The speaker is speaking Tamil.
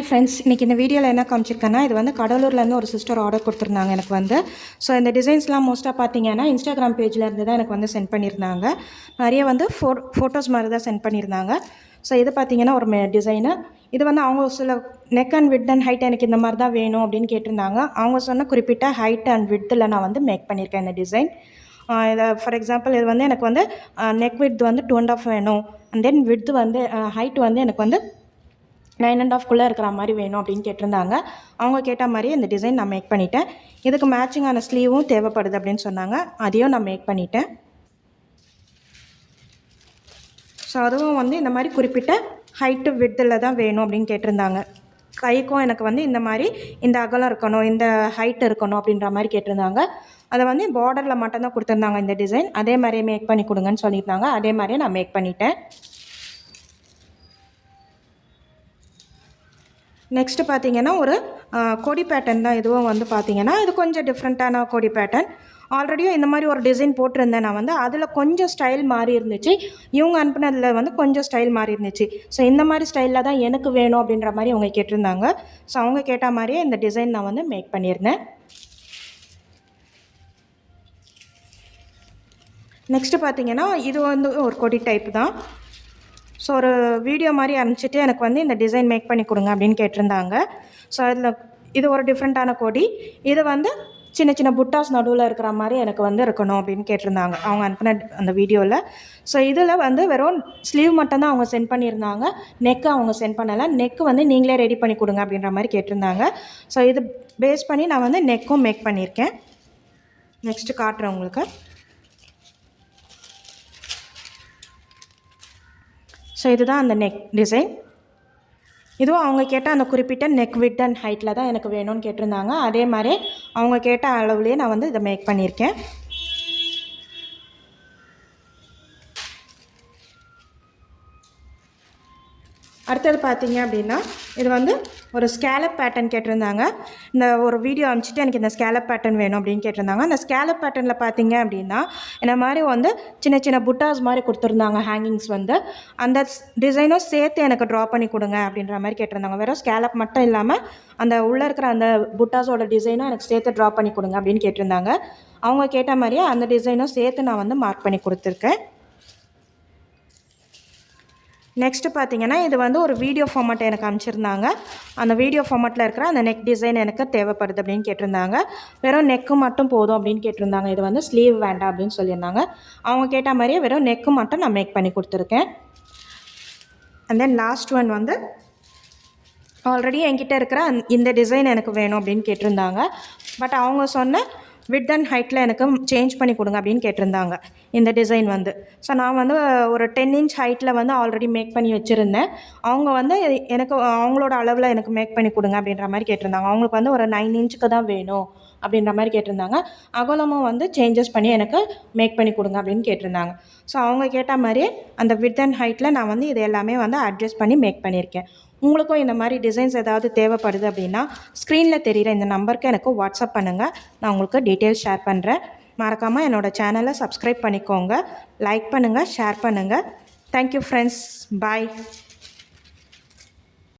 ஹாய் ஃப்ரெண்ட்ஸ், இன்றைக்கி இந்த வீடியோவில் என்ன காமிச்சிருக்கேன்னா, இது வந்து கடலூர்லேருந்து ஒரு சிஸ்டர் ஆர்டர் கொடுத்துருந்தாங்க எனக்கு வந்து. ஸோ இந்த டிசைன்ஸ்லாம் மோஸ்ட்டாக பார்த்தீங்கன்னா இன்ஸ்டாகிராம் பேஜில் இருந்து தான் எனக்கு வந்து சென்ட் பண்ணியிருந்தாங்க. நிறைய வந்து ஃபோட்டோஸ் மாதிரி தான் சென்ட் பண்ணியிருந்தாங்க. ஸோ இது பார்த்தீங்கன்னா ஒரு டிசைனு. இது வந்து அவங்க சில நெக் அண்ட் விட் அண்ட் ஹைட் எனக்கு இந்த மாதிரி தான் வேணும் அப்படின்னு கேட்டிருந்தாங்க. அவங்க சொன்ன குறிப்பிட்ட ஹைட் அண்ட் வித்தில் நான் வந்து மேக் பண்ணியிருக்கேன் இந்த டிசைன். இதை ஃபார் எக்ஸாம்பிள் இது வந்து எனக்கு வந்து நெக் வித் வந்து 2.5 வேணும். அண்ட் தென் வித் வந்து ஹைட் வந்து எனக்கு வந்து 9.5 இருக்கிற மாதிரி வேணும் அப்படின்னு கேட்டிருந்தாங்க. அவங்க கேட்ட மாதிரி இந்த டிசைன் நான் மேக் பண்ணிட்டேன். இதுக்கு மேட்சிங்கான ஸ்லீவும் தேவைப்படுது அப்படின்னு சொன்னாங்க. அதையும் நான் மேக் பண்ணிட்டேன். ஸோ அதுவும் வந்து இந்த மாதிரி குறிப்பிட்ட ஹைட்டு வித்தில் தான் வேணும் அப்படின்னு கேட்டிருந்தாங்க. கைக்கும் எனக்கு வந்து இந்த மாதிரி இந்த அகலம் இருக்கணும், இந்த ஹைட் இருக்கணும் அப்படின்ற மாதிரி கேட்டிருந்தாங்க. அதை வந்து பார்டரில் மட்டும்தான் கொடுத்துருந்தாங்க இந்த டிசைன். அதே மாதிரியே மேக் பண்ணி கொடுங்கன்னு சொல்லியிருந்தாங்க. அதே மாதிரியே நான் மேக் பண்ணிட்டேன். நெக்ஸ்ட்டு பார்த்தீங்கன்னா ஒரு கொடி பேட்டர்ன் தான் இதுவும் வந்து பார்த்தீங்கன்னா இது கொஞ்சம் டிஃப்ரெண்ட்டான கொடி பேட்டர்ன். ஆல்ரெடியும் இந்த மாதிரி ஒரு டிசைன் போட்டிருந்தேன் நான் வந்து. அதில் கொஞ்சம் ஸ்டைல் மாறி இருந்துச்சு. இவங்க அனுப்புனதில் வந்து கொஞ்சம் ஸ்டைல் மாறி இருந்துச்சு. ஸோ இந்த மாதிரி ஸ்டைலில் தான் எனக்கு வேணும் அப்படின்ற மாதிரி அவங்க கேட்டிருந்தாங்க. ஸோ அவங்க கேட்ட மாதிரியே இந்த டிசைன் நான் வந்து மேக் பண்ணியிருந்தேன். நெக்ஸ்ட்டு பார்த்தீங்கன்னா இது வந்து ஒரு கொடி டைப் தான். ஸோ ஒரு வீடியோ மாதிரி அனுப்பிச்சிட்டு எனக்கு வந்து இந்த டிசைன் மேக் பண்ணி கொடுங்க அப்படின்னு கேட்டிருந்தாங்க. ஸோ அதில் இது ஒரு டிஃப்ரெண்ட்டான கொடி. இது வந்து சின்ன சின்ன புட்டாஸ் நடுவில் இருக்கிற மாதிரி எனக்கு வந்து இருக்கணும் அப்படின்னு கேட்டிருந்தாங்க அவங்க அனுப்பின அந்த வீடியோவில். ஸோ இதில் வந்து வெறும் ஸ்லீவ் மட்டும்தான் அவங்க சென்ட் பண்ணியிருந்தாங்க. நெக்கு அவங்க சென்ட் பண்ணலை. நெக்கு வந்து நீங்களே ரெடி பண்ணி கொடுங்க அப்படின்ற மாதிரி கேட்டிருந்தாங்க. ஸோ இது பேஸ் பண்ணி நான் வந்து நெக்கும் மேக் பண்ணியிருக்கேன். நெக்ஸ்ட்டு காட்டுறேன் உங்களுக்கு. ஸோ இதுதான் அந்த நெக் டிசைன். இதுவும் அவங்க கேட்ட அந்த குறிப்பிட்ட நெக் விட் அண்ட் ஹைட்டில் தான் எனக்கு வேணும்னு கேட்டிருந்தாங்க. அதே மாதிரி அவங்க கேட்ட அளவுலேயே நான் வந்து இதை மேக் பண்ணியிருக்கேன். அடுத்தது பார்த்தீங்க அப்படின்னா இது வந்து ஒரு ஸ்கேலப் பேட்டர்ன் கேட்டிருந்தாங்க. இந்த ஒரு வீடியோ அனுப்பிச்சிட்டு எனக்கு இந்த ஸ்கேலப் பேட்டர்ன் வேணும் அப்படின்னு கேட்டிருந்தாங்க. அந்த ஸ்கேலப் பேட்டர்னில் பார்த்தீங்க அப்படின்னா இந்த மாதிரி வந்து சின்ன சின்ன புட்டாஸ் மாதிரி கொடுத்துருந்தாங்க ஹேங்கிங்ஸ் வந்து. அந்த டிசைனும் சேர்த்து எனக்கு ட்ரா பண்ணி கொடுங்க அப்படின்ற மாதிரி கேட்டிருந்தாங்க. வெறும் ஸ்கேலப் மட்டும் இல்லாமல் அந்த உள்ளே இருக்கிற அந்த புட்டாஸோட டிசைனும் எனக்கு சேர்த்து ட்ரா பண்ணி கொடுங்க அப்படின்னு கேட்டிருந்தாங்க. அவங்க கேட்ட மாதிரியே அந்த டிசைனும் சேர்த்து நான் வந்து மார்க் பண்ணி கொடுத்துருக்கேன். நெக்ஸ்ட்டு பார்த்தீங்கன்னா இது வந்து ஒரு வீடியோ ஃபார்மேட் எனக்கு அனுப்பிச்சிருந்தாங்க. அந்த வீடியோ ஃபார்மேட்டில் இருக்கிற அந்த நெக் டிசைன் எனக்கு தேவைப்படுது அப்படின்னு கேட்டிருந்தாங்க. வெறும் நெக்கு மட்டும் போதும் அப்படின்னு கேட்டிருந்தாங்க. இது வந்து ஸ்லீவ் வேண்டாம் அப்படின்னு சொல்லியிருந்தாங்க. அவங்க கேட்ட மாதிரியே வெறும் நெக்கு மட்டும் நான் மேக் பண்ணி கொடுத்துருக்கேன். அண்ட் தென் லாஸ்ட் ஒன் வந்து ஆல்ரெடி என்கிட்ட இருக்கிற இந்த டிசைன் எனக்கு வேணும் அப்படின்னு கேட்டிருந்தாங்க. பட் அவங்க சொன்ன வித் அண்ட் ஹைட்டில் எனக்கு சேஞ்ச் பண்ணி கொடுங்க அப்படின்னு கேட்டிருந்தாங்க இந்த டிசைன் வந்து. ஸோ நான் வந்து ஒரு 10 இன்ச் ஹைட்டில் வந்து ஆல்ரெடி மேக் பண்ணி வச்சுருந்தேன். அவங்க வந்து எனக்கு அவங்களோட அளவில் எனக்கு மேக் பண்ணி கொடுங்க அப்படின்ற மாதிரி கேட்டிருந்தாங்க. அவங்களுக்கு வந்து ஒரு 9 இன்ச்சுக்கு தான் வேணும் அப்படின்ற மாதிரி கேட்டிருந்தாங்க. அகலமும் வந்து சேஞ்சஸ் பண்ணி எனக்கு மேக் பண்ணி கொடுங்க அப்படின்னு கேட்டிருந்தாங்க. ஸோ அவங்க கேட்ட மாதிரியே அந்த வித் அண்ட் ஹைட்டில் நான் வந்து இது எல்லாமே வந்து அட்ஜஸ்ட் பண்ணி மேக் பண்ணியிருக்கேன். உங்களுக்கும் இந்த மாதிரி டிசைன்ஸ் ஏதாவது தேவைப்படுது அப்படின்னா ஸ்க்ரீனில் தெரிகிற இந்த நம்பருக்கு எனக்கு வாட்ஸ்அப் பண்ணுங்கள். நான் உங்களுக்கு டீட்டெயில்ஸ் ஷேர் பண்ணுறேன். மறக்காமல் என்னோடய சேனலை சப்ஸ்கிரைப் பண்ணிக்கோங்க. லைக் பண்ணுங்கள், ஷேர் பண்ணுங்கள். Thank you friends. பாய்.